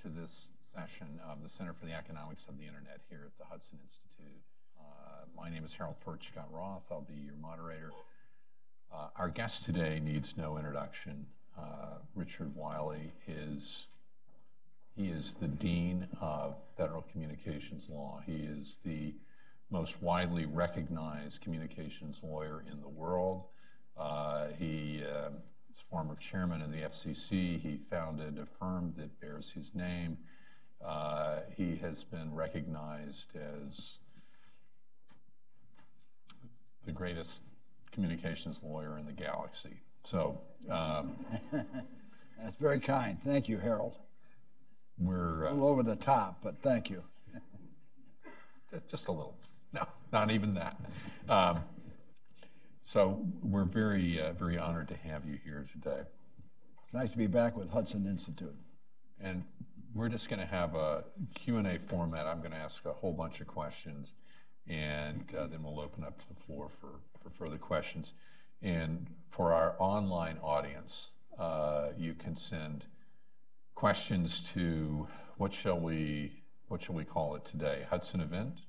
to this session of the Center for the Economics of the Internet here at the Hudson Institute. My name is Harold Furchtgott-Roth. I'll be your moderator. Our guest today needs no introduction. Richard Wiley is the Dean of Federal Communications Law. He is the most widely recognized communications lawyer in the world. He is former chairman of the FCC. He founded a firm that bears his name. He has been recognized as the greatest communications lawyer in the galaxy. So that's very kind. Thank you, Harold. We're a little over the top, but thank you. Just a little. No, not even that. So we're very, very honored to have you here today. It's nice to be back with Hudson Institute. And we're just going to have a Q&A format. I'm going to ask a whole bunch of questions, and then we'll open up to the floor for further questions. And for our online audience, you can send questions to, what shall we call it today? Hudson Event?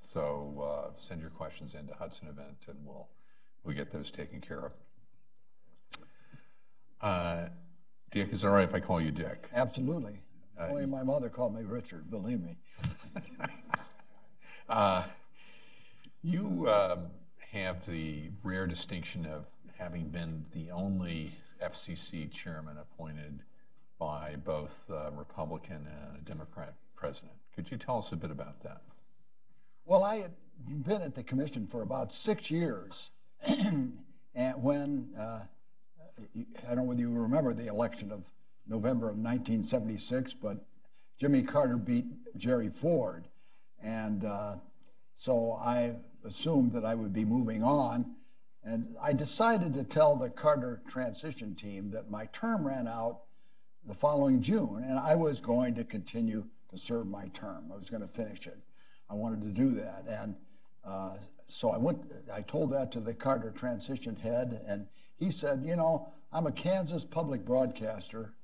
So send your questions into Hudson Event, and we'll get those taken care of. Dick, is it all right if I call you Dick? Absolutely. Only my mother called me Richard, believe me. You have the rare distinction of having been the only FCC chairman appointed by both a Republican and a Democrat president. Could you tell us a bit about that? Well, I had been at the commission for about 6 years, and when, I don't know whether you remember the election of November of 1976, but Jimmy Carter beat Jerry Ford, and so I assumed that I would be moving on, and I decided to tell the Carter transition team that my term ran out the following June, and I was going to continue to serve my term. I was going to finish it. I wanted to do that, and so I told that to the Carter transition head, and he said, you know, I'm a Kansas public broadcaster.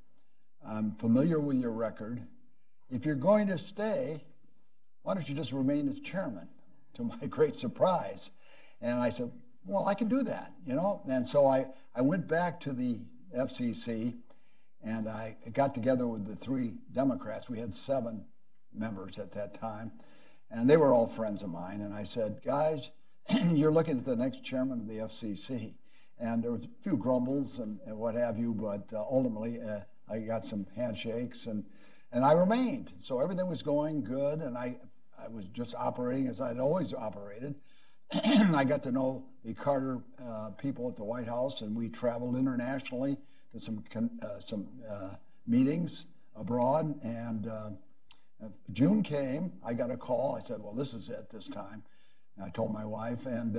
I'm familiar with your record. If you're going to stay, why don't you just remain as chairman? To my great surprise. And I said, well, I can do that, you know? And so I went back to the FCC, and I got together with the 3 Democrats. We had 7 members at that time. And they were all friends of mine. And I said, guys, you're looking at the next chairman of the FCC. And there was a few grumbles and what have you, but ultimately I got some handshakes and I remained. So everything was going good, and I was just operating as I'd always operated. I got to know the Carter people at the White House, and we traveled internationally to some meetings abroad, and June came, I got a call. I said, well, this is it this time. And I told my wife, and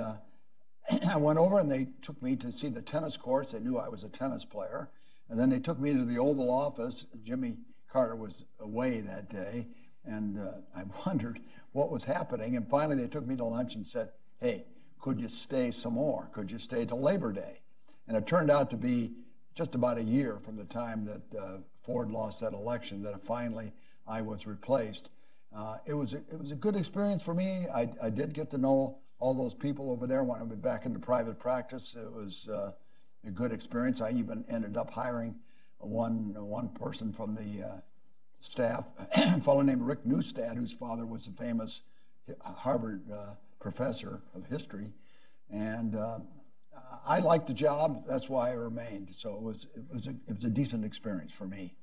I went over, and they took me to see the tennis courts. They knew I was a tennis player. And then they took me to the Oval Office. Jimmy Carter was away that day, and I wondered what was happening. And finally, they took me to lunch and said, hey, could you stay some more? Could you stay till Labor Day? And it turned out to be just about a year from the time that Ford lost that election that finally I was replaced. It was a good experience for me. I did get to know all those people over there when I went back into private practice. It was a good experience. I even ended up hiring one person from the staff, a fellow named Rick Neustadt, whose father was a famous Harvard professor of history. And I liked the job. That's why I remained. So it was a decent experience for me.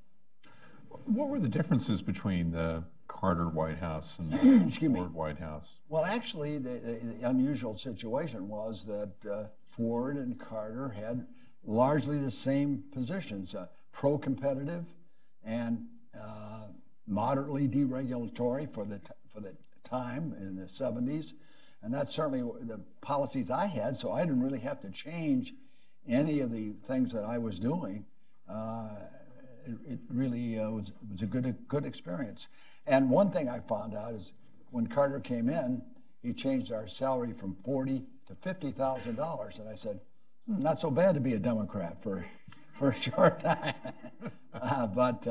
What were the differences between the Carter White House and the Ford White House? Well, actually, the unusual situation was that Ford and Carter had largely the same positions, pro-competitive and moderately deregulatory for the time in the 70s. And that's certainly the policies I had, so I didn't really have to change any of the things that I was doing. It really was a good experience. And one thing I found out is when Carter came in, he changed our salary from $40,000 to $50,000. And I said, not so bad to be a Democrat for for a short time. But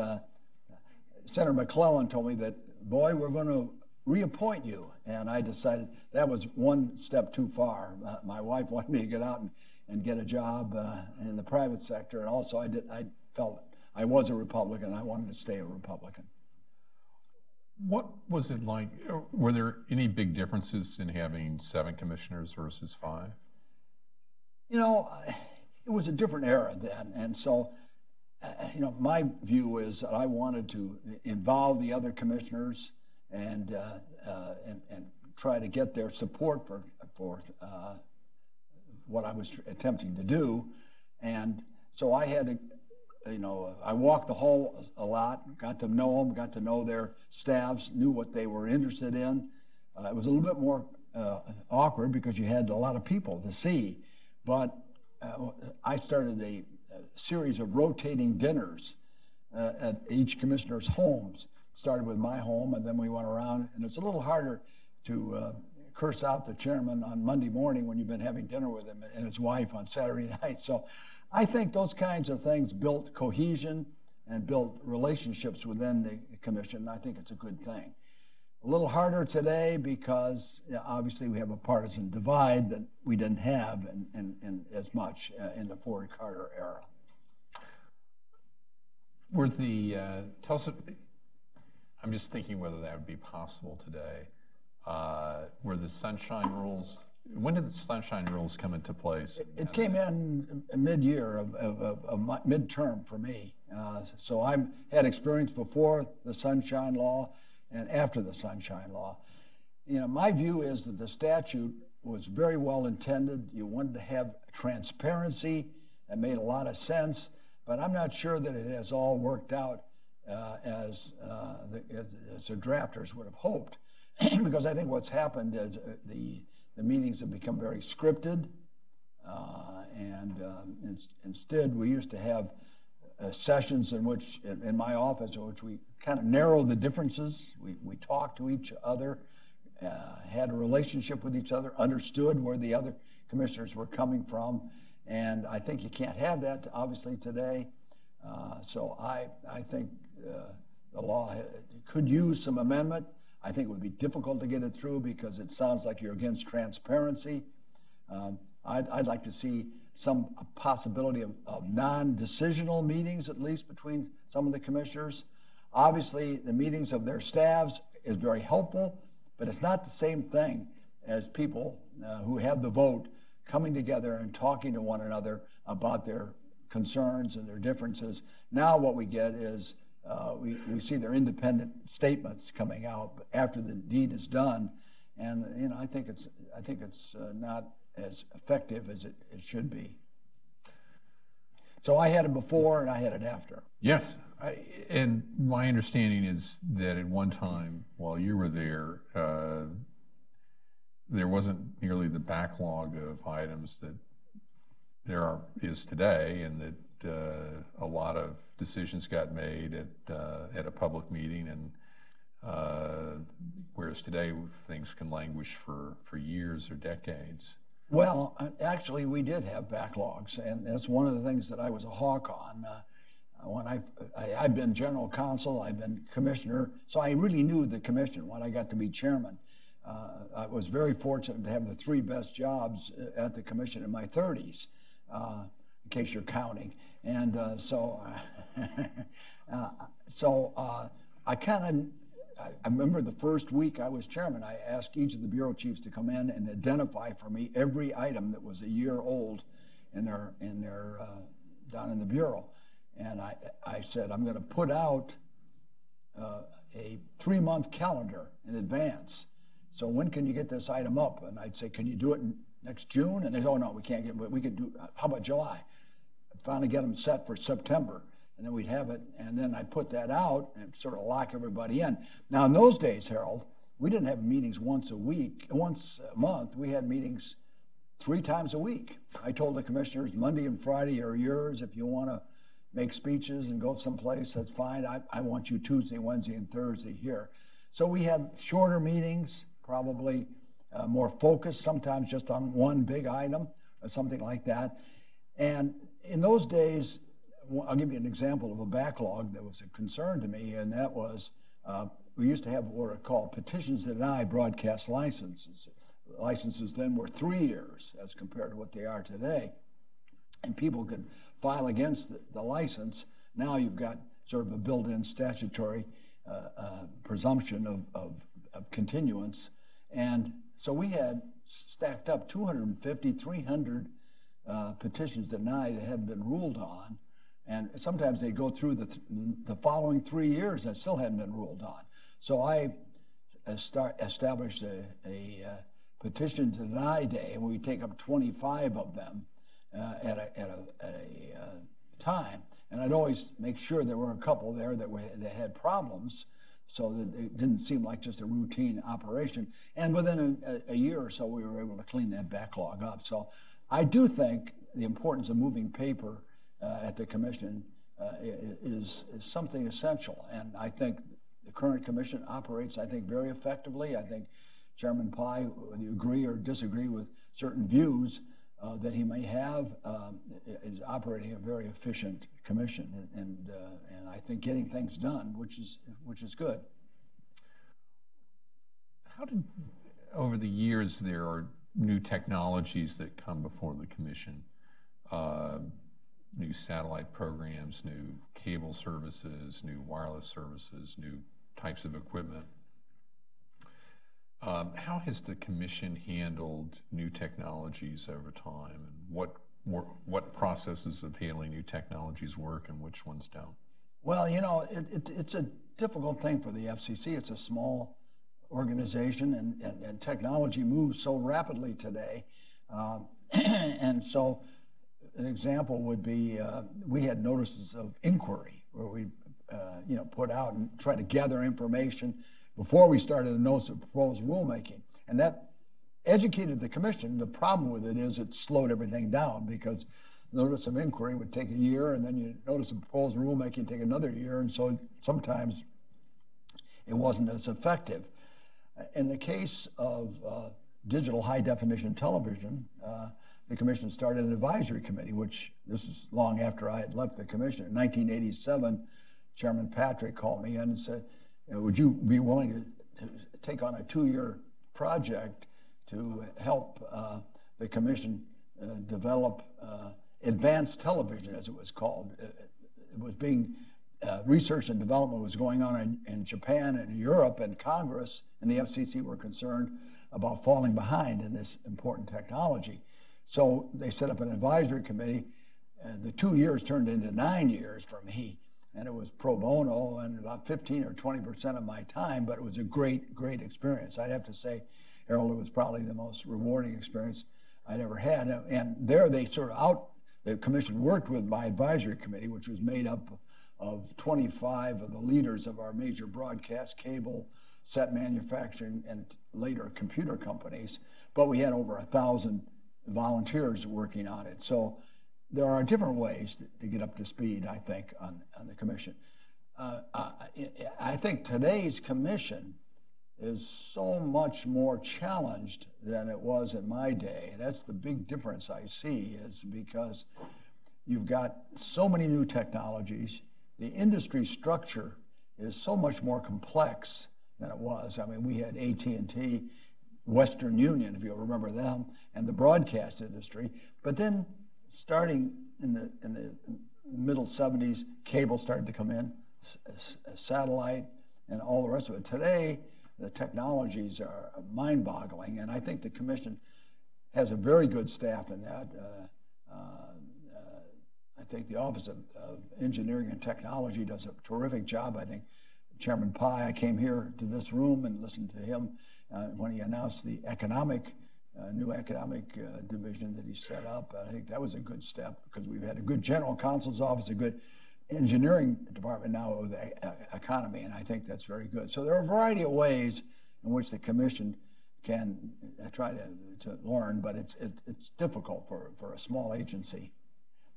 Senator McClellan told me that, boy, we're going to reappoint you. And I decided that was one step too far. My wife wanted me to get out and get a job in the private sector. And also I felt I was a Republican. I wanted to stay a Republican. What was it like? Were there any big differences in having 7 commissioners versus 5? You know, it was a different era then. And so, you know, my view is that I wanted to involve the other commissioners and try to get their support for what I was attempting to do. And so I had to, you know, I walked the hall a lot, got to know them, got to know their staffs, knew what they were interested in. It was a little bit more awkward because you had a lot of people to see. But I started a series of rotating dinners at each commissioner's homes. Started with my home, and then we went around. And it's a little harder to curse out the chairman on Monday morning when you've been having dinner with him and his wife on Saturday night. So I think those kinds of things built cohesion and built relationships within the commission. I think it's a good thing. A little harder today because obviously we have a partisan divide that we didn't have in as much in the Ford Carter era. Were tell us, I'm just thinking whether that would be possible today. Were the sunshine rules, when did the sunshine rules come into place? It came in mid-year of midterm for me. So I had experience before the sunshine law and after the sunshine law. You know, my view is that the statute was very well intended. You wanted to have transparency. That made a lot of sense, but I'm not sure that it has all worked out as the drafters would have hoped. Because I think what's happened is the meetings have become very scripted, and instead we used to have sessions in which, in my office, in which we kind of narrowed the differences. We talked to each other, had a relationship with each other, understood where the other commissioners were coming from, and I think you can't have that, obviously, today. So I think the law could use some amendment. I think it would be difficult to get it through because it sounds like you're against transparency. I'd like to see some possibility of non-decisional meetings, at least between some of the commissioners. Obviously, the meetings of their staffs is very helpful, but it's not the same thing as people who have the vote coming together and talking to one another about their concerns and their differences. Now what we get is we see their independent statements coming out after the deed is done, and you know I think it's not as effective as it should be. So I had it before and I had it after. Yes, and my understanding is that at one time while you were there, there wasn't nearly the backlog of items that there is today, and that a lot of decisions got made at a public meeting, and whereas today things can languish for years or decades. Well, actually, we did have backlogs, and that's one of the things that I was a hawk on. When I've been general counsel, I've been commissioner, so I really knew the commission when I got to be chairman. I was very fortunate to have the 3 best jobs at the commission in my 30s, in case you're counting. And so I remember the first week I was chairman, I asked each of the bureau chiefs to come in and identify for me every item that was a year old in their down in the bureau. And I said, I'm going to put out a 3-month calendar in advance. So when can you get this item up? And I'd say, can you do it next June? And they said, oh no, we can't get it, but we could do, how about July? I'd finally get them set for September. And then we'd have it, and then I'd put that out and sort of lock everybody in. Now, in those days, Harold, we didn't have meetings once a month. We had meetings 3 times a week. I told the commissioners, Monday and Friday are yours. If you want to make speeches and go someplace, that's fine. I want you Tuesday, Wednesday, and Thursday here. So we had shorter meetings, probably more focused, sometimes just on one big item or something like that. And in those days, I'll give you an example of a backlog that was a concern to me, and that was we used to have what are called petitions to deny broadcast licenses. Licenses then were 3 years as compared to what they are today. And people could file against the license. Now you've got sort of a built-in statutory presumption of continuance. And so we had stacked up 250, 300 petitions denied that hadn't been ruled on. And sometimes they go through the following 3 years that still hadn't been ruled on. So I established a petition to deny day, and we take up 25 of them at a time. And I'd always make sure there were a couple there that had problems, so that it didn't seem like just a routine operation. And within a year or so, we were able to clean that backlog up. So I do think the importance of moving paper at the commission is something essential. And I think the current commission operates, I think, very effectively. I think Chairman Pai, whether you agree or disagree with certain views that he may have, is operating a very efficient commission, and I think getting things done, which is good. How did, over the years, there are new technologies that come before the commission, new satellite programs, new cable services, new wireless services, new types of equipment. How has the commission handled new technologies over time, and what processes of handling new technologies work and which ones don't? Well, you know, it's a difficult thing for the FCC. It's a small organization, and technology moves so rapidly today. And so an example would be we had notices of inquiry where we put out and try to gather information before we started the notice of proposed rulemaking. And that educated the commission. The problem with it is it slowed everything down, because notice of inquiry would take a year, and then you notice of proposed rulemaking take another year, and so sometimes it wasn't as effective. In the case of digital high-definition television, the commission started an advisory committee, which this is long after I had left the commission. In 1987, Chairman Patrick called me in and said, would you be willing to take on a 2-year project to help the commission develop advanced television, as it was called? It was being, research and development was going on in Japan and Europe, and Congress and the FCC were concerned about falling behind in this important technology. So they set up an advisory committee. The 2 years turned into 9 years for me. And it was pro bono and about 15 or 20% of my time, but it was a great, great experience. I'd have to say, Harold, it was probably the most rewarding experience I'd ever had. And there they the commission worked with my advisory committee, which was made up of 25 of the leaders of our major broadcast, cable, set manufacturing, and later computer companies. But we had over 1,000 volunteers working on it. So there are different ways to get up to speed, I think, on the commission. I think today's commission is so much more challenged than it was in my day. And that's the big difference I see, is because you've got so many new technologies. The industry structure is so much more complex than it was. I mean, we had AT&T, Western Union, if you remember them, and the broadcast industry. But then starting in the middle 70s, cable started to come in, satellite, and all the rest of it. Today, the technologies are mind-boggling, and I think the commission has a very good staff in that. I think the Office of Engineering and Technology does a terrific job. I think Chairman Pai, I came here to this room and listened to him when he announced the new economic division that he set up. I think that was a good step, because we've had a good general counsel's office, a good engineering department now with the economy, and I think that's very good. So there are a variety of ways in which the commission can try to learn, but it's difficult for a small agency,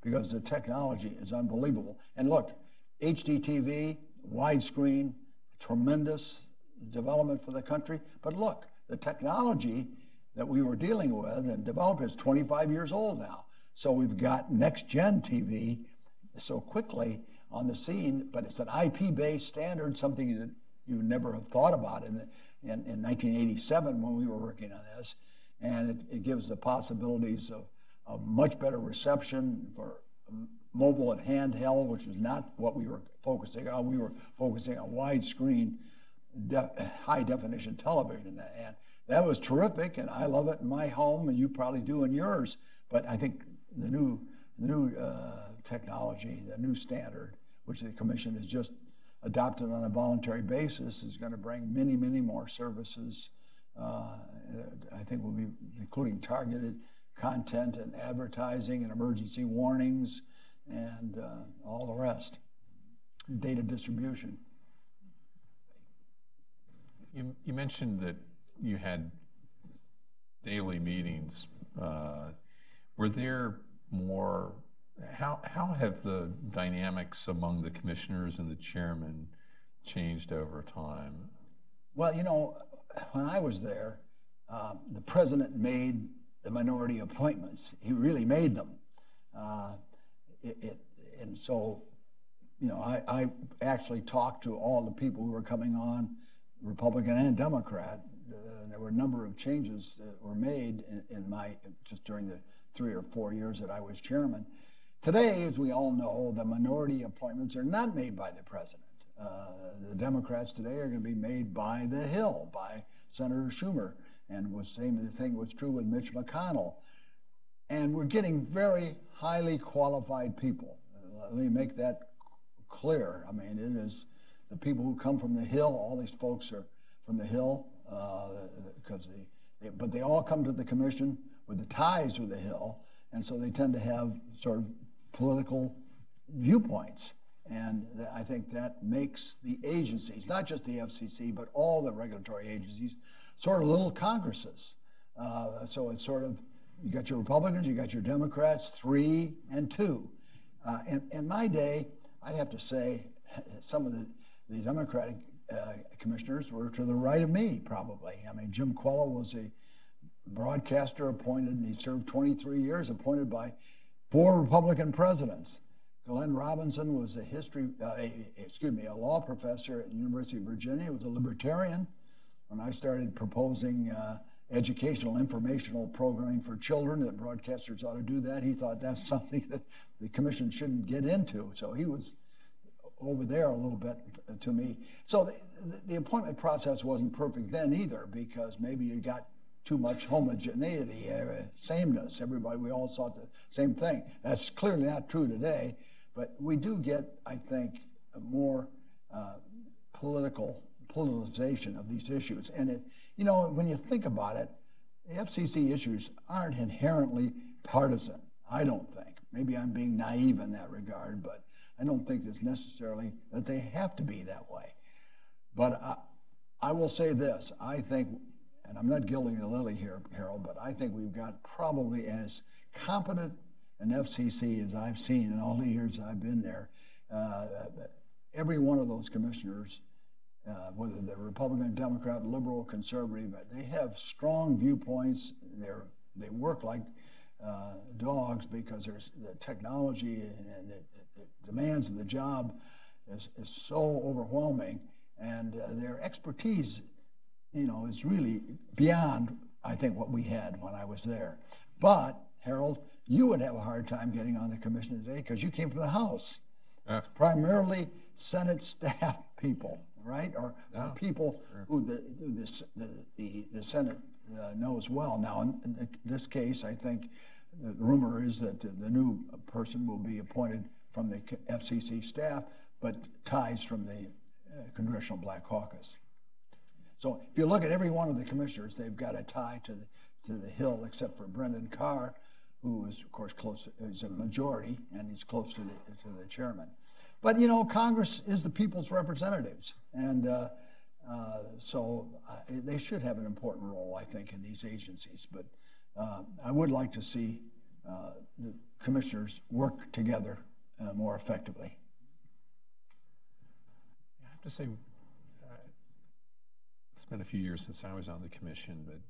because the technology is unbelievable. And look, HDTV, widescreen, tremendous development for the country. But look, the technology that we were dealing with and developing is 25 years old now. So we've got next-gen TV so quickly on the scene, but it's an IP-based standard, something that you would never have thought about in 1987 when we were working on this. And it gives the possibilities of much better reception for mobile and handheld, which is not what we were focusing on. We were focusing on widescreen, high-definition television. And that was terrific, and I love it in my home, and you probably do in yours. But I think the new technology, the new standard, which the Commission has just adopted on a voluntary basis, is going to bring many, many more services. I think will be including targeted content and advertising and emergency warnings and all the rest, data distribution. You mentioned that you had daily meetings. Were there more? How have the dynamics among the commissioners and the chairman changed over time? Well, you know, when I was there, the president made the minority appointments. He really made them. And so, you know, I actually talked to all the people who were coming on, Republican and Democrat. There were a number of changes that were made in just during the 3 or 4 years that I was chairman. Today, as we all know, the minority appointments are not made by the president. The Democrats today are going to be made by the Hill, by Senator Schumer, and the same thing was true with Mitch McConnell. And we're getting very highly qualified people. Let me make that clear. I mean, it is the people who come from the Hill. All these folks are from the Hill, but they all come to the Commission with the ties with the Hill, and so they tend to have sort of political viewpoints. And I think that makes the agencies, not just the FCC, but all the regulatory agencies, sort of little Congresses. So it's sort of, you got your Republicans, you got your Democrats, 3 and 2. In my day, I'd have to say some of the Democratic commissioners were to the right of me, probably. I mean, Jim Quello was a broadcaster appointed, and he served 23 years, appointed by 4 Republican presidents. Glenn Robinson was a law professor at the University of Virginia. He was a libertarian. When I started proposing educational informational programming for children, that broadcasters ought to do that, he thought that's something that the Commission shouldn't get into. So he was over there a little bit to me. So the appointment process wasn't perfect then either, because maybe you got too much homogeneity, sameness. We all thought the same thing. That's clearly not true today, but we do get, I think, a more politicization of these issues. And you know, when you think about it, the FCC issues aren't inherently partisan, I don't think. Maybe I'm being naive in that regard, but I don't think it's necessarily that they have to be that way. But I will say this, I think, and I'm not gilding the lily here, Harold, but I think we've got probably as competent an FCC as I've seen in all the years I've been there. Every one of those commissioners, whether they're Republican, Democrat, liberal, conservative, they have strong viewpoints. They work like dogs, because there's the technology and the demands of the job is so overwhelming, and their expertise, you know, is really beyond, I think, what we had when I was there. But, Harold, you would have a hard time getting on the Commission today because you came from the House. It's primarily Senate staff people, right? Or people who the Senate knows well. Now, in this case, I think the rumor is that the new person will be appointed from the FCC staff, but ties from the Congressional Black Caucus. So if you look at every one of the commissioners, they've got a tie to the Hill, except for Brendan Carr, who is, of course, is a majority, and he's close to the chairman. But, you know, Congress is the people's representatives, and so they should have an important role, I think, in these agencies. But I would like to see the commissioners work together more effectively. I have to say, it's been a few years since I was on the Commission, but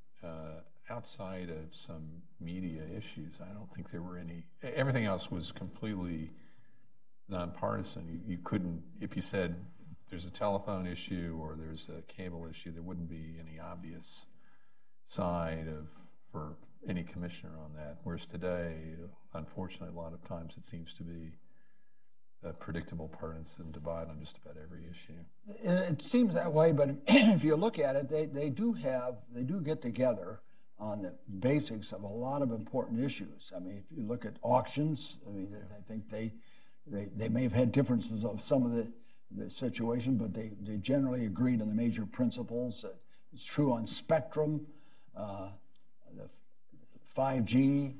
outside of some media issues, I don't think there were any. Everything else was completely nonpartisan. You couldn't, if you said there's a telephone issue or there's a cable issue, there wouldn't be any obvious side for any commissioner on that. Whereas today, unfortunately, a lot of times it seems to be a predictable partisan divide on just about every issue. It seems that way, but if you look at it, they do get together on the basics of a lot of important issues. I mean, if you look at auctions, I mean, I think they may have had differences of some of the situation, but they generally agreed on the major principles. It's true on spectrum, the 5G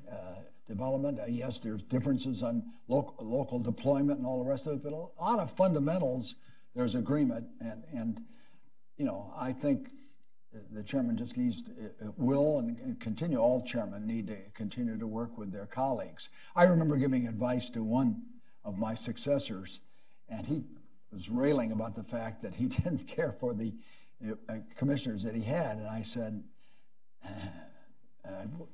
development. Yes, there's differences on local deployment and all the rest of it, but a lot of fundamentals, there's agreement. And you know, I think the chairman just needs will and continue. All chairmen need to continue to work with their colleagues. I remember giving advice to one of my successors, and he was railing about the fact that he didn't care for the commissioners that he had. And I said,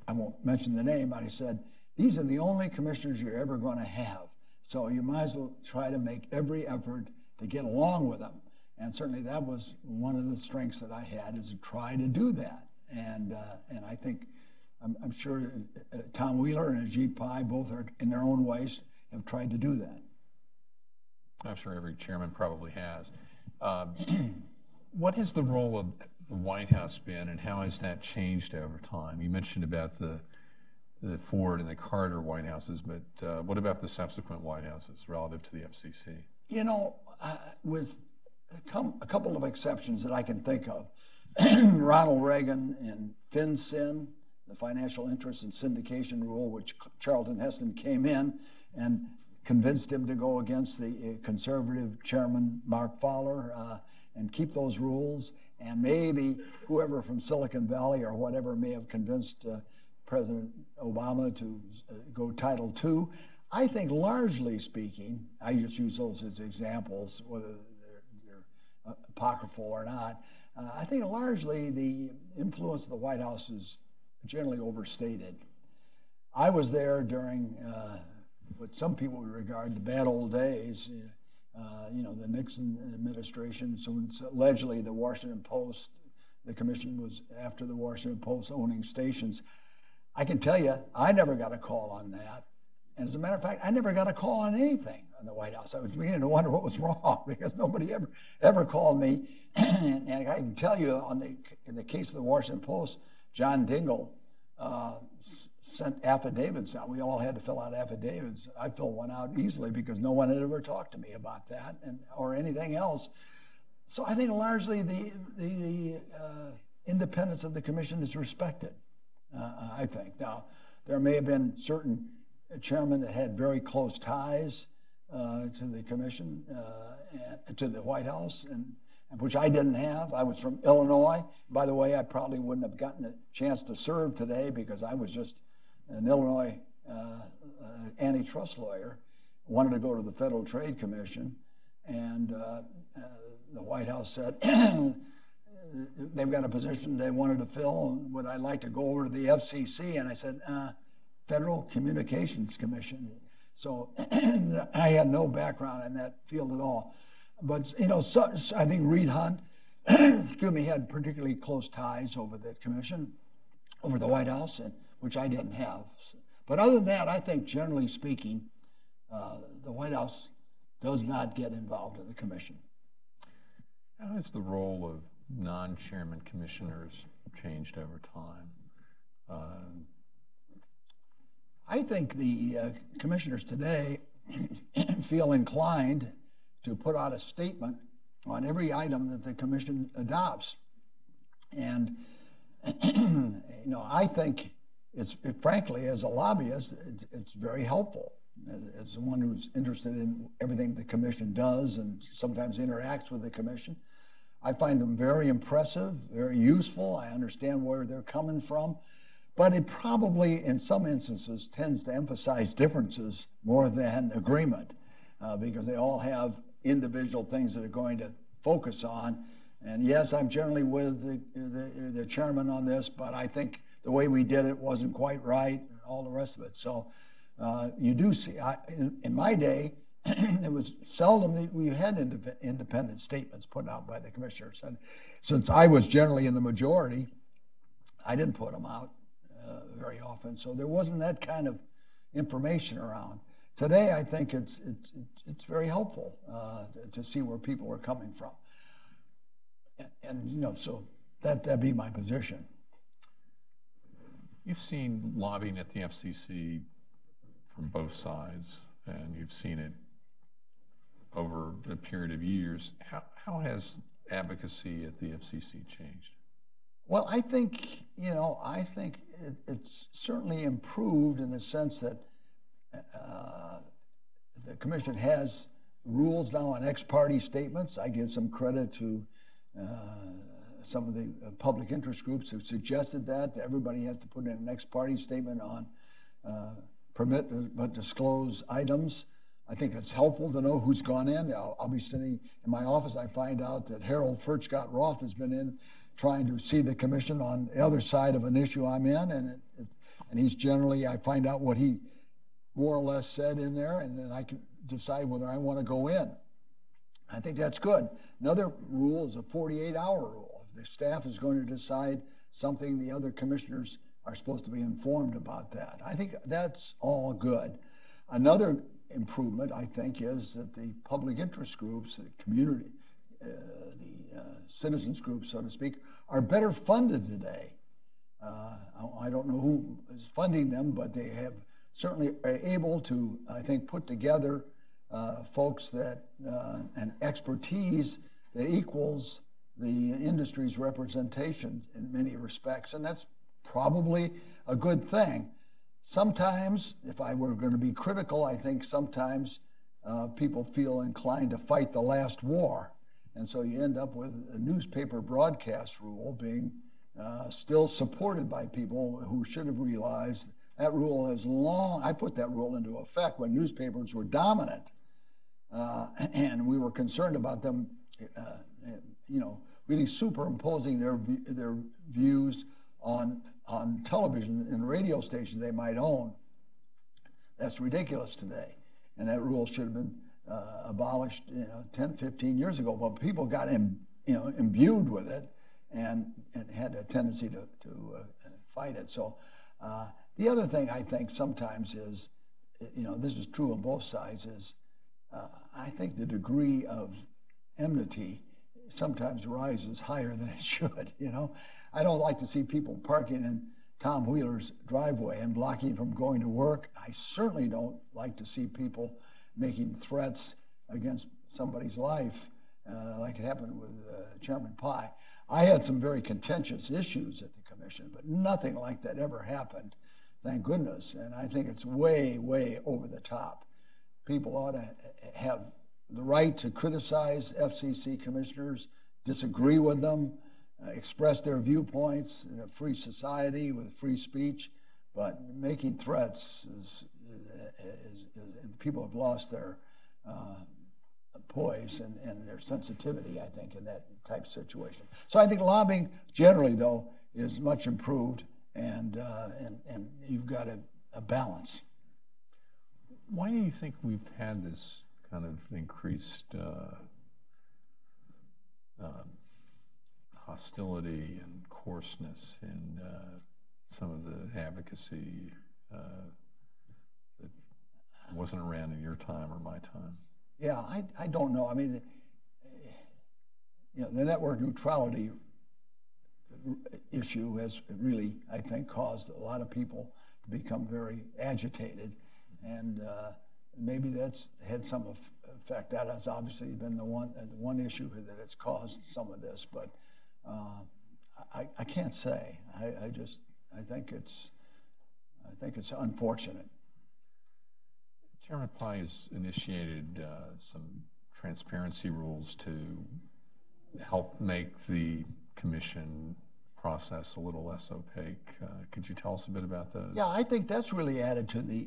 I won't mention the name, but I said, these are the only commissioners you're ever going to have. So you might as well try to make every effort to get along with them. And certainly that was one of the strengths that I had, is to try to do that. And I think, I'm sure Tom Wheeler and Ajit Pai both are, in their own ways, have tried to do that. I'm sure every chairman probably has. What has the role of the White House been, and how has that changed over time? You mentioned about the Ford and the Carter White Houses, but what about the subsequent White Houses relative to the FCC? You know, with a couple of exceptions that I can think of, Ronald Reagan and FinCEN, the Financial Interest and Syndication Rule, which Charlton Heston came in and convinced him to go against the conservative chairman, Mark Fowler, and keep those rules. And maybe whoever from Silicon Valley or whatever may have convinced President Obama to go Title II. I think largely speaking, I just use those as examples, whether they're apocryphal or not. I think largely the influence of the White House is generally overstated. I was there during what some people would regard the bad old days, you know, the Nixon administration. So it's allegedly the Washington Post, the commission was after the Washington Post owning stations. I can tell you, I never got a call on that. And as a matter of fact, I never got a call on anything in the White House. I was beginning to wonder what was wrong, because nobody ever called me. And I can tell you, in the case of the Washington Post, John Dingell sent affidavits out. We all had to fill out affidavits. I filled one out easily because no one had ever talked to me about that or anything else. So I think largely the independence of the commission is respected, I think. Now, there may have been certain chairmen that had very close ties to the commission and to the White House, and which I didn't have. I was from Illinois. By the way, I probably wouldn't have gotten a chance to serve today because I was just an Illinois antitrust lawyer, wanted to go to the Federal Trade Commission, and the White House said they've got a position they wanted to fill, and would I like to go over to the FCC? And I said, Federal Communications Commission. So I had no background in that field at all. But, you know, so I think Reed Hunt, excuse me, had particularly close ties over the commission, over the White House, and which I didn't have. But other than that, I think generally speaking, the White House does not get involved in the commission. How has the role of non-chairman commissioners changed over time? I think the commissioners today feel inclined to put out a statement on every item that the commission adopts. And, you know, I think frankly, as a lobbyist, it's very helpful. As someone who's interested in everything the commission does and sometimes interacts with the commission, I find them very impressive, very useful. I understand where they're coming from. But it probably, in some instances, tends to emphasize differences more than agreement, because they all have individual things that are going to focus on. And yes, I'm generally with the chairman on this, but I think the way we did it wasn't quite right, and all the rest of it. So you do see, in my day, it was seldom that we had independent statements put out by the commissioners. And since I was generally in the majority, I didn't put them out very often. So there wasn't that kind of information around. Today, I think it's very helpful to see where people are coming from. And you know, so that'd be my position. You've seen lobbying at the FCC from both sides, and you've seen it over a period of years. How has advocacy at the FCC changed? Well, I think, you know, it's certainly improved in the sense that the commission has rules now on ex-party statements. I give some credit to some of the public interest groups who suggested that everybody has to put in an ex-party statement on permit but disclose items. I think it's helpful to know who's gone in. I'll be sitting in my office. I find out that Furchtgott-Roth has been in trying to see the commission on the other side of an issue I'm in, and he's generally, I find out what he more or less said in there, and then I can decide whether I want to go in. I think that's good. Another rule is a 48-hour rule. If the staff is going to decide something, the other commissioners are supposed to be informed about that. I think that's all good. Another improvement, I think, is that the public interest groups, the community, the citizens groups, so to speak, are better funded today. I don't know who is funding them, but they have certainly are able to, I think, put together folks that and expertise that equals the industry's representation in many respects, and that's probably a good thing. Sometimes, if I were going to be critical, I think sometimes people feel inclined to fight the last war. And so you end up with a newspaper broadcast rule being still supported by people who should have realized that rule has long, I put that rule into effect when newspapers were dominant. And we were concerned about them, you know, really superimposing their views on television and radio stations they might own. That's ridiculous today. And that rule should have been abolished, you know, 10, 15 years ago. But people got imbued with it and had a tendency to fight it. So the other thing I think sometimes is, you know, this is true on both sides, is I think the degree of enmity sometimes rises higher than it should, you know. I don't like to see people parking in Tom Wheeler's driveway and blocking him from going to work. I certainly don't like to see people making threats against somebody's life like it happened with Chairman Pai. I had some very contentious issues at the commission, but nothing like that ever happened, thank goodness. And I think it's way, way over the top. People ought to have the right to criticize FCC commissioners, disagree with them, express their viewpoints in a free society with free speech, but making threats people have lost their poise and their sensitivity, I think, in that type of situation. So I think lobbying generally, though, is much improved, and you've got a balance. Why do you think we've had this kind of increased hostility and coarseness in some of the advocacy that wasn't around in your time or my time? Yeah, I don't know. I mean, you know, the network neutrality issue has really, I think, caused a lot of people to become very agitated, and maybe that's had some effect. That has obviously been the one issue that has caused some of this, but I can't say. I think it's unfortunate. Chairman Pai has initiated some transparency rules to help make the commission process a little less opaque. Could you tell us a bit about those? Yeah, I think that's really added to the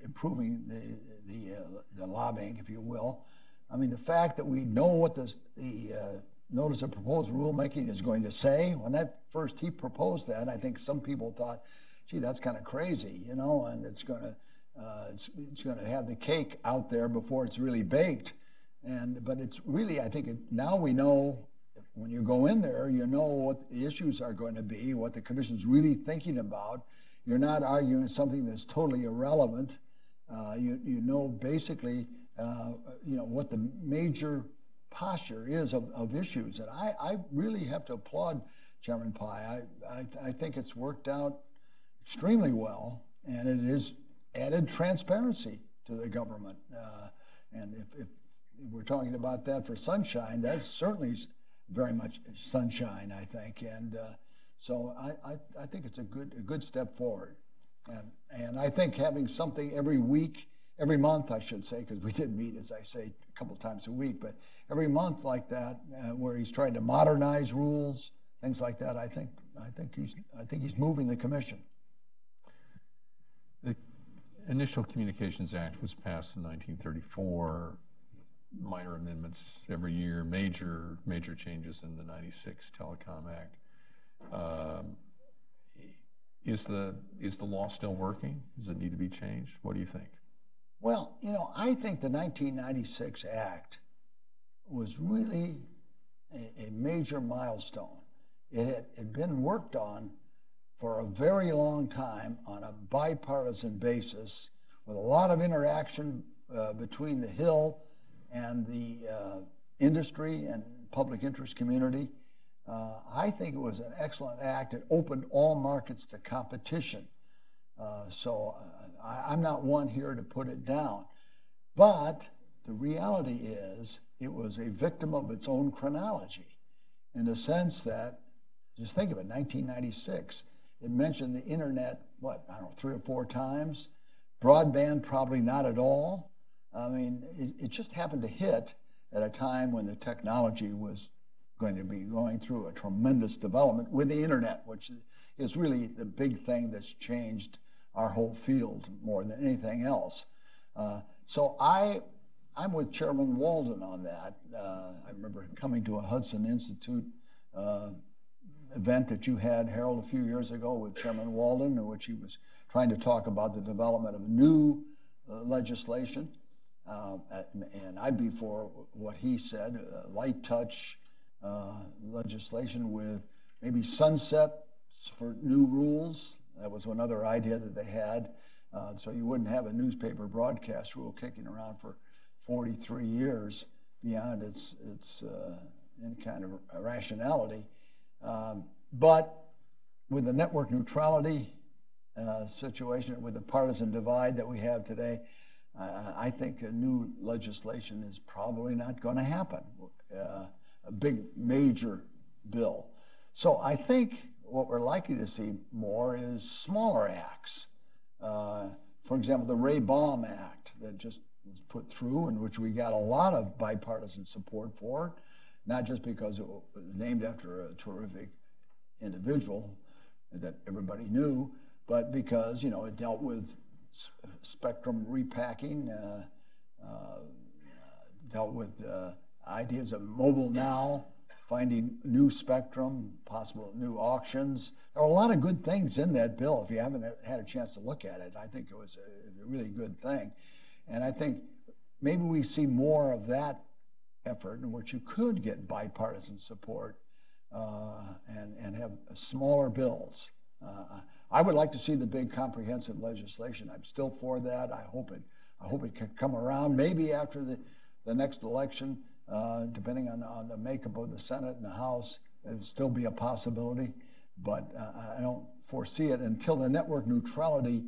improving the lobbying, if you will. I mean, the fact that we know what the notice of proposed rulemaking is going to say. When he proposed that, I think some people thought, gee, that's kind of crazy, you know, and it's going to It's going to have the cake out there before it's really baked. But it's really, I think, now we know, when you go in there, you know what the issues are going to be, what the commission's really thinking about. You're not arguing something that's totally irrelevant. You know basically, what the major posture is of issues. And I really have to applaud Chairman Pai. I think it's worked out extremely well, and it has added transparency to the government. And if we're talking about that for sunshine, that's certainly very much sunshine, I think. And so I think it's a good step forward. And I think having something every month, I should say, because we did meet, as I say, a couple times a week, but every month like that, where he's trying to modernize rules, things like that, I think he's moving the commission. The Initial Communications Act was passed in 1934. Minor amendments every year, major changes in the 96 Telecom Act. Is the law still working? Does it need to be changed? What do you think? Well, I think the 1996 Act was really a major milestone. It had been worked on for a very long time on a bipartisan basis, with a lot of interaction between the Hill and the industry and public interest community. I think it was an excellent act. It opened all markets to competition. So I'm not one here to put it down. But the reality is it was a victim of its own chronology, in the sense that, just think of it, 1996, it mentioned the internet, 3 or 4 times. Broadband, probably not at all. I mean, it just happened to hit at a time when the technology was going to be going through a tremendous development with the internet, which is really the big thing that's changed our whole field more than anything else. So I'm with Chairman Walden on that. I remember coming to a Hudson Institute event that you had, Harold, a few years ago with Chairman Walden, in which he was trying to talk about the development of new legislation. And I'd be for what he said, light touch legislation with maybe sunsets for new rules. That was another idea that they had. So you wouldn't have a newspaper broadcast rule kicking around for 43 years beyond its any kind of rationality. But with the network neutrality situation, with the partisan divide that we have today, I think a new legislation is probably not going to happen, a big major bill. So I think what we're likely to see more is smaller acts. For example, the Ray Baum Act that just was put through, in which we got a lot of bipartisan support for, not just because it was named after a terrific individual that everybody knew, but because, it dealt with spectrum repacking, dealt with ideas of mobile now, finding new spectrum, possible new auctions. There are a lot of good things in that bill. If you haven't had a chance to look at it, I think it was a really good thing. And I think maybe we see more of that effort in which you could get bipartisan support and have smaller bills. I would like to see the big comprehensive legislation. I'm still for that. I hope it can come around maybe after the next election, depending on the makeup of the Senate and the House. It'll still be a possibility, but I don't foresee it until the network neutrality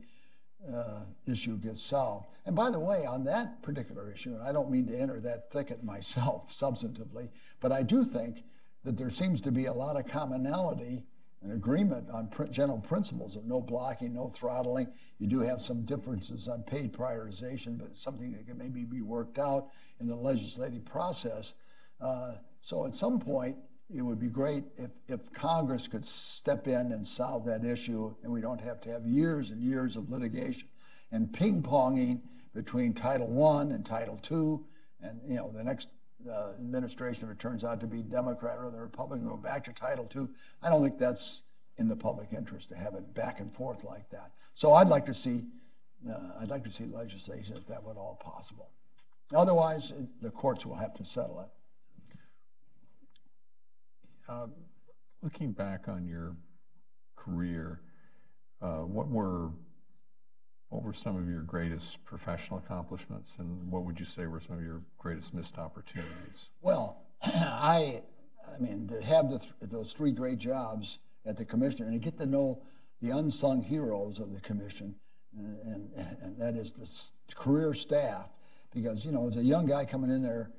issue gets solved. And by the way, on that particular issue, and I don't mean to enter that thicket myself substantively, but I do think that there seems to be a lot of commonality and agreement on general principles of no blocking, no throttling. You do have some differences on paid prioritization, but it's something that can maybe be worked out in the legislative process. So at some point, it would be great if Congress could step in and solve that issue, and we don't have to have years and years of litigation and ping-ponging between Title I and Title II, and the next administration, if it turns out to be Democrat or the Republican, go back to Title II. I don't think that's in the public interest to have it back and forth like that. So I'd like to see I'd like to see legislation if that were all possible. Otherwise, the courts will have to settle it. Looking back on your career, what were some of your greatest professional accomplishments, and what would you say were some of your greatest missed opportunities? Well, I mean, to have those three great jobs at the commission and to get to know the unsung heroes of the commission, and that is the career staff, because, you know, as a young guy coming in there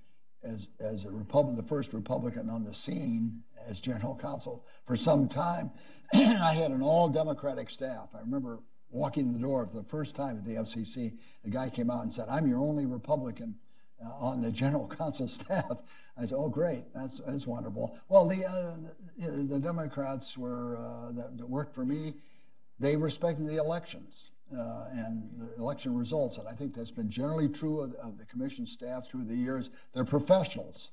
as a Republican, the first Republican on the scene as general counsel for some time, I had an all-Democratic staff. I remember walking in the door for the first time at the FCC, the guy came out and said, "I'm your only Republican on the general counsel staff." I said, "Oh, great, that's wonderful." Well, the Democrats that worked for me, they respected the elections and the election results, and I think that's been generally true of the commission staff through the years. They're professionals,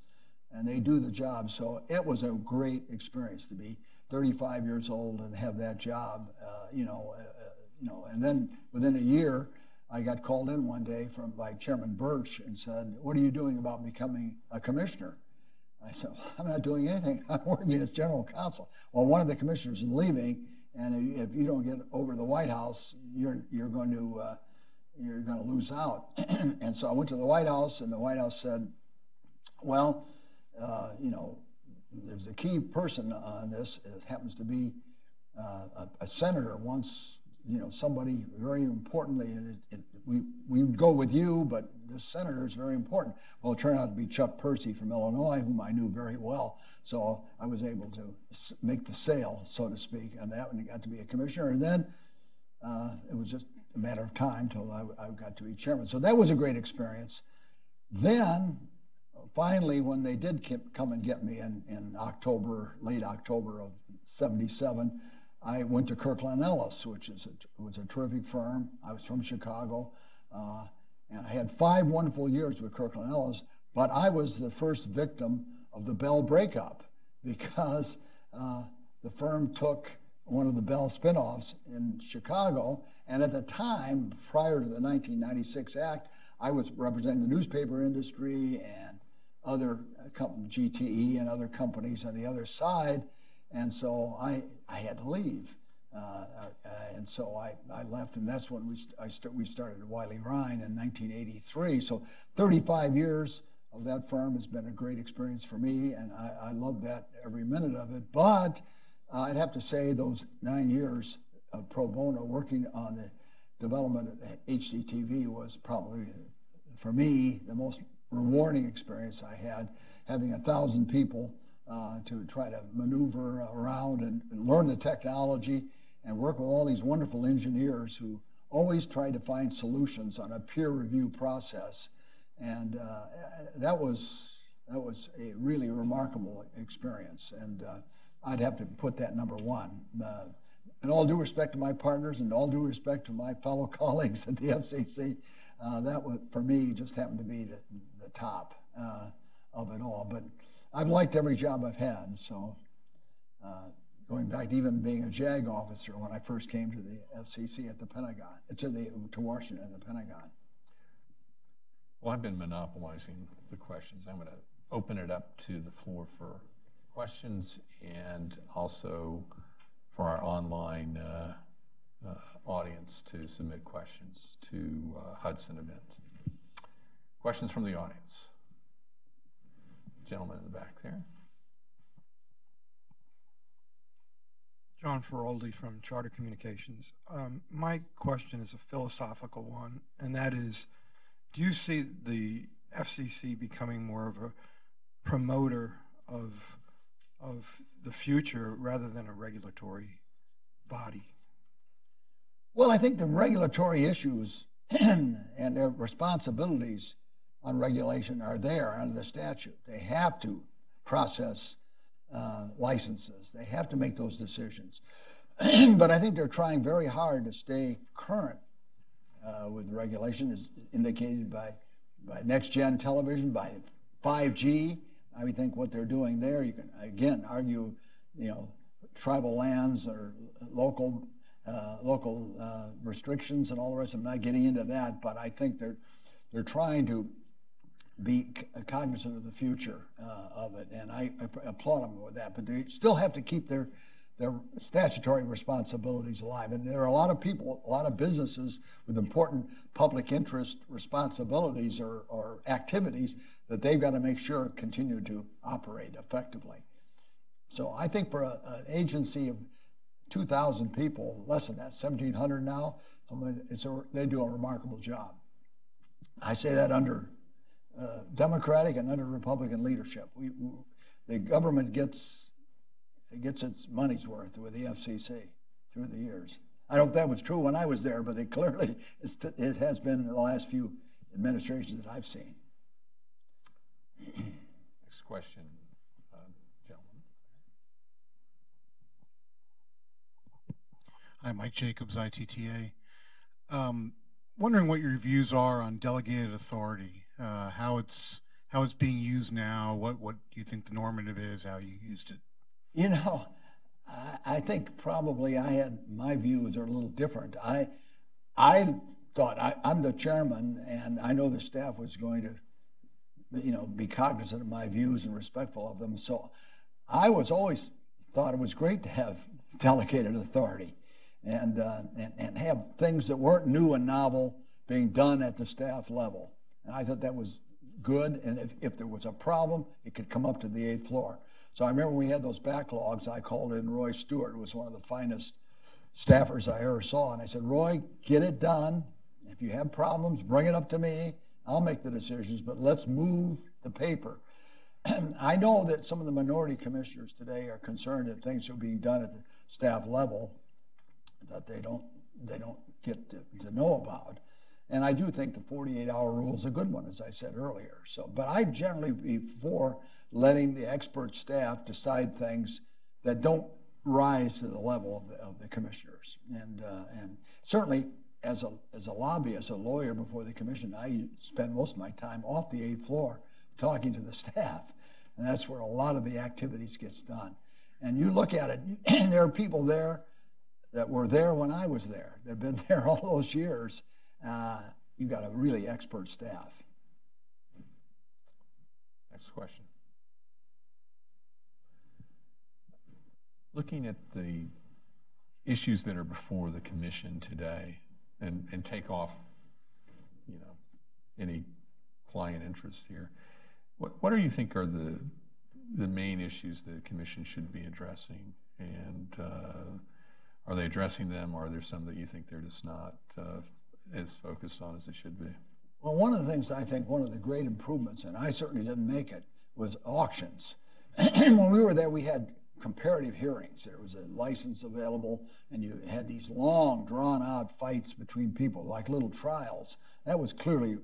and they do the job. So it was a great experience to be 35 years old and have that job, And then within a year, I got called in one day by Chairman Birch and said, "What are you doing about becoming a commissioner?" I said, "Well, I'm not doing anything. I'm working as general counsel." "Well, one of the commissioners is leaving, and if you don't get over the White House, you're going to lose out." And so I went to the White House, and the White House said, "Well, there's a key person on this. It happens to be a senator wants, somebody very importantly, and we would go with you, but this senator is very important." Well, it turned out to be Chuck Percy from Illinois, whom I knew very well. So I was able to make the sale, so to speak, on that when I got to be a commissioner. And then it was just a matter of time till I got to be chairman. So that was a great experience. Then, finally, when they did come and get me in October, late October of '77, I went to Kirkland Ellis, which was a terrific firm. I was from Chicago, and I had 5 wonderful years with Kirkland Ellis, but I was the first victim of the Bell breakup because the firm took one of the Bell spinoffs in Chicago, and at the time, prior to the 1996 Act, I was representing the newspaper industry and other GTE and other companies on the other side, and so I had to leave, and so I left, and that's when we started Wiley Rein in 1983. So 35 years of that firm has been a great experience for me, and I love that every minute of it. But I'd have to say those 9 years of pro bono working on the development of HDTV was probably, for me, the most rewarding experience I had, having 1,000 people to try to maneuver around and learn the technology and work with all these wonderful engineers who always try to find solutions on a peer review process. And that was a really remarkable experience. And I'd have to put that number one. In all due respect to my partners and all due respect to my fellow colleagues at the FCC, that was, for me, just happened to be the top of it all. But I've liked every job I've had, so going back to even being a JAG officer when I first came to the FCC at the Pentagon, to Washington at the Pentagon. Well, I've been monopolizing the questions. I'm going to open it up to the floor for questions and also for our online audience to submit questions to Hudson event. Questions from the audience? Gentleman in the back there. John Feroldi from Charter Communications. My question is a philosophical one, and that is, do you see the FCC becoming more of a promoter of the future rather than a regulatory body? Well, I think the regulatory issues and their responsibilities on regulation are there under the statute. They have to process licenses. They have to make those decisions. But I think they're trying very hard to stay current with regulation, as indicated by next-gen television, by 5G. I think what they're doing there, you can, again, argue, tribal lands or local local restrictions and all the rest. I'm not getting into that, but I think they're trying to be cognizant of the future of it, and I applaud them with that. But they still have to keep their statutory responsibilities alive. And there are a lot of people, a lot of businesses with important public interest responsibilities or activities that they've got to make sure continue to operate effectively. So I think for an agency of 2,000 people, less than that, 1,700 now, they do a remarkable job. I say that under Democratic and under Republican leadership. The government gets its money's worth with the FCC through the years. I don't know if that was true when I was there, but it clearly it has been in the last few administrations that I've seen. Next question, gentlemen. Hi, Mike Jacobs, ITTA. Wondering what your views are on delegated authority, how it's being used now, what do you think the normative is, how you used it? You know, I think probably my views are a little different. I thought I'm the chairman, and I know the staff was going to, be cognizant of my views and respectful of them. So I was always thought it was great to have delegated authority and have things that weren't new and novel being done at the staff level. And I thought that was good. And if there was a problem, it could come up to the 8th floor. So I remember we had those backlogs. I called in Roy Stewart, who was one of the finest staffers I ever saw. And I said, Roy, get it done. If you have problems, bring it up to me. I'll make the decisions, but let's move the paper. I know that some of the minority commissioners today are concerned that things are being done at the staff level that they don't get to know about. And I do think the 48-hour rule is a good one, as I said earlier. So, but I generally be for letting the expert staff decide things that don't rise to the level of the commissioners. And certainly, as a lobbyist, a lawyer before the commission, I spend most of my time off the 8th floor talking to the staff. And that's where a lot of the activities gets done. And you look at it, and there are people there that were there when I was there. They've been there all those years. You've got a really expert staff. Next question. Looking at the issues that are before the commission today, and take off, any client interest here, what do you think are the main issues the commission should be addressing, and are they addressing them, or are there some that you think they're just not as focused on as they should be? Well, one of the things I think one of the great improvements, and I certainly didn't make it, was auctions. When we were there, we had comparative hearings. There was a license available, and you had these long, drawn-out fights between people, like little trials. That was clearly,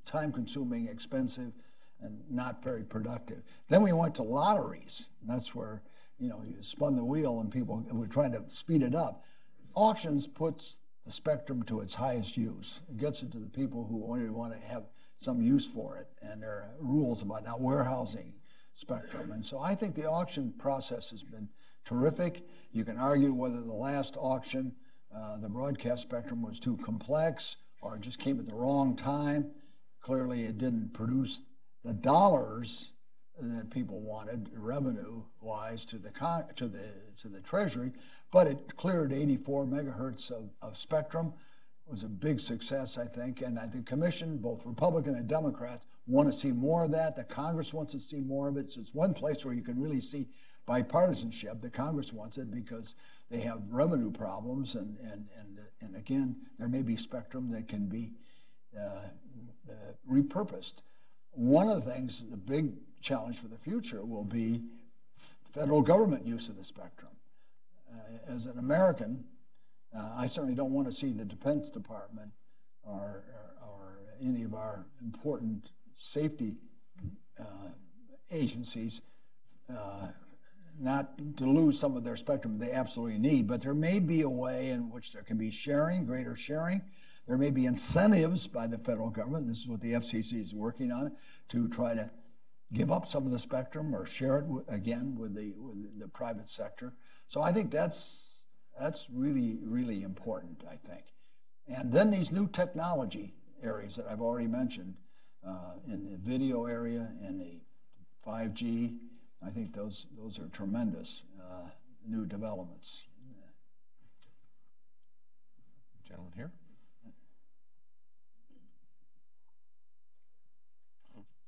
time-consuming, expensive, and not very productive. Then we went to lotteries, and that's where, you spun the wheel and people were trying to speed it up. Auctions puts the spectrum to its highest use. It gets it to the people who only want to have some use for it, and there are rules about not warehousing spectrum. And so I think the auction process has been terrific. You can argue whether the last auction, the broadcast spectrum, was too complex or it just came at the wrong time. Clearly it didn't produce the dollars that people wanted revenue-wise to the Treasury, but it cleared 84 megahertz of spectrum. It was a big success, I think, and I think the Commission, both Republican and Democrats, want to see more of that. The Congress wants to see more of it. So it's one place where you can really see bipartisanship. The Congress wants it because they have revenue problems, and again, there may be spectrum that can be repurposed. One of the things, the big challenge for the future will be federal government use of the spectrum. As an American, I certainly don't want to see the Defense Department or any of our important safety agencies not to lose some of their spectrum they absolutely need. But there may be a way in which there can be sharing, greater sharing. There may be incentives by the federal government, this is what the FCC is working on, to try to give up some of the spectrum or share it again with the private sector. So I think that's That's really, really important, I think. And then these new technology areas that I've already mentioned, in the video area, in the 5G, I think those are tremendous new developments. Gentleman here.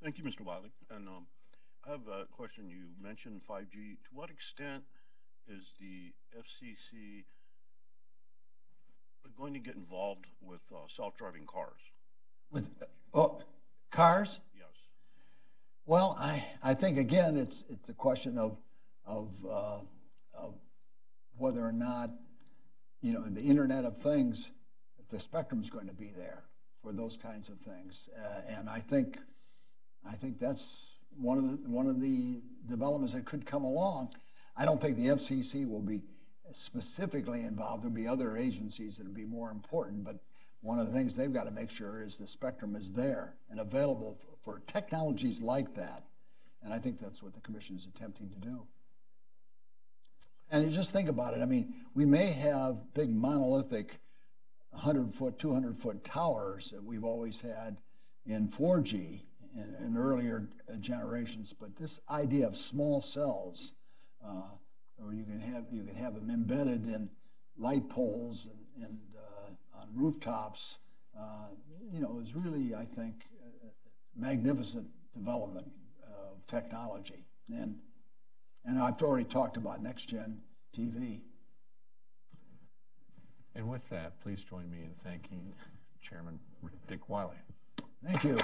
Thank you, Mr. Wiley. And I have a question. You mentioned 5G. To what extent is the FCC going to get involved with self-driving cars? With cars? Yes. Well, I think again it's a question of whether or not, you know, the Internet of Things, if the spectrum is going to be there for those kinds of things, and I think that's one of the developments that could come along. I don't think the FCC will be specifically involved. There'll be other agencies that'll be more important, but one of the things they've got to make sure is the spectrum is there and available for technologies like that. And I think that's what the Commission is attempting to do. And you just think about it. I mean, we may have big monolithic 100-foot, 200-foot towers that we've always had in 4G in earlier generations, but this idea of small cells, or you can have them embedded in light poles and on rooftops, you know, is really, I think, a magnificent development of technology. And I've already talked about next-gen TV. And with that, please join me in thanking Chairman Dick Wiley. Thank you.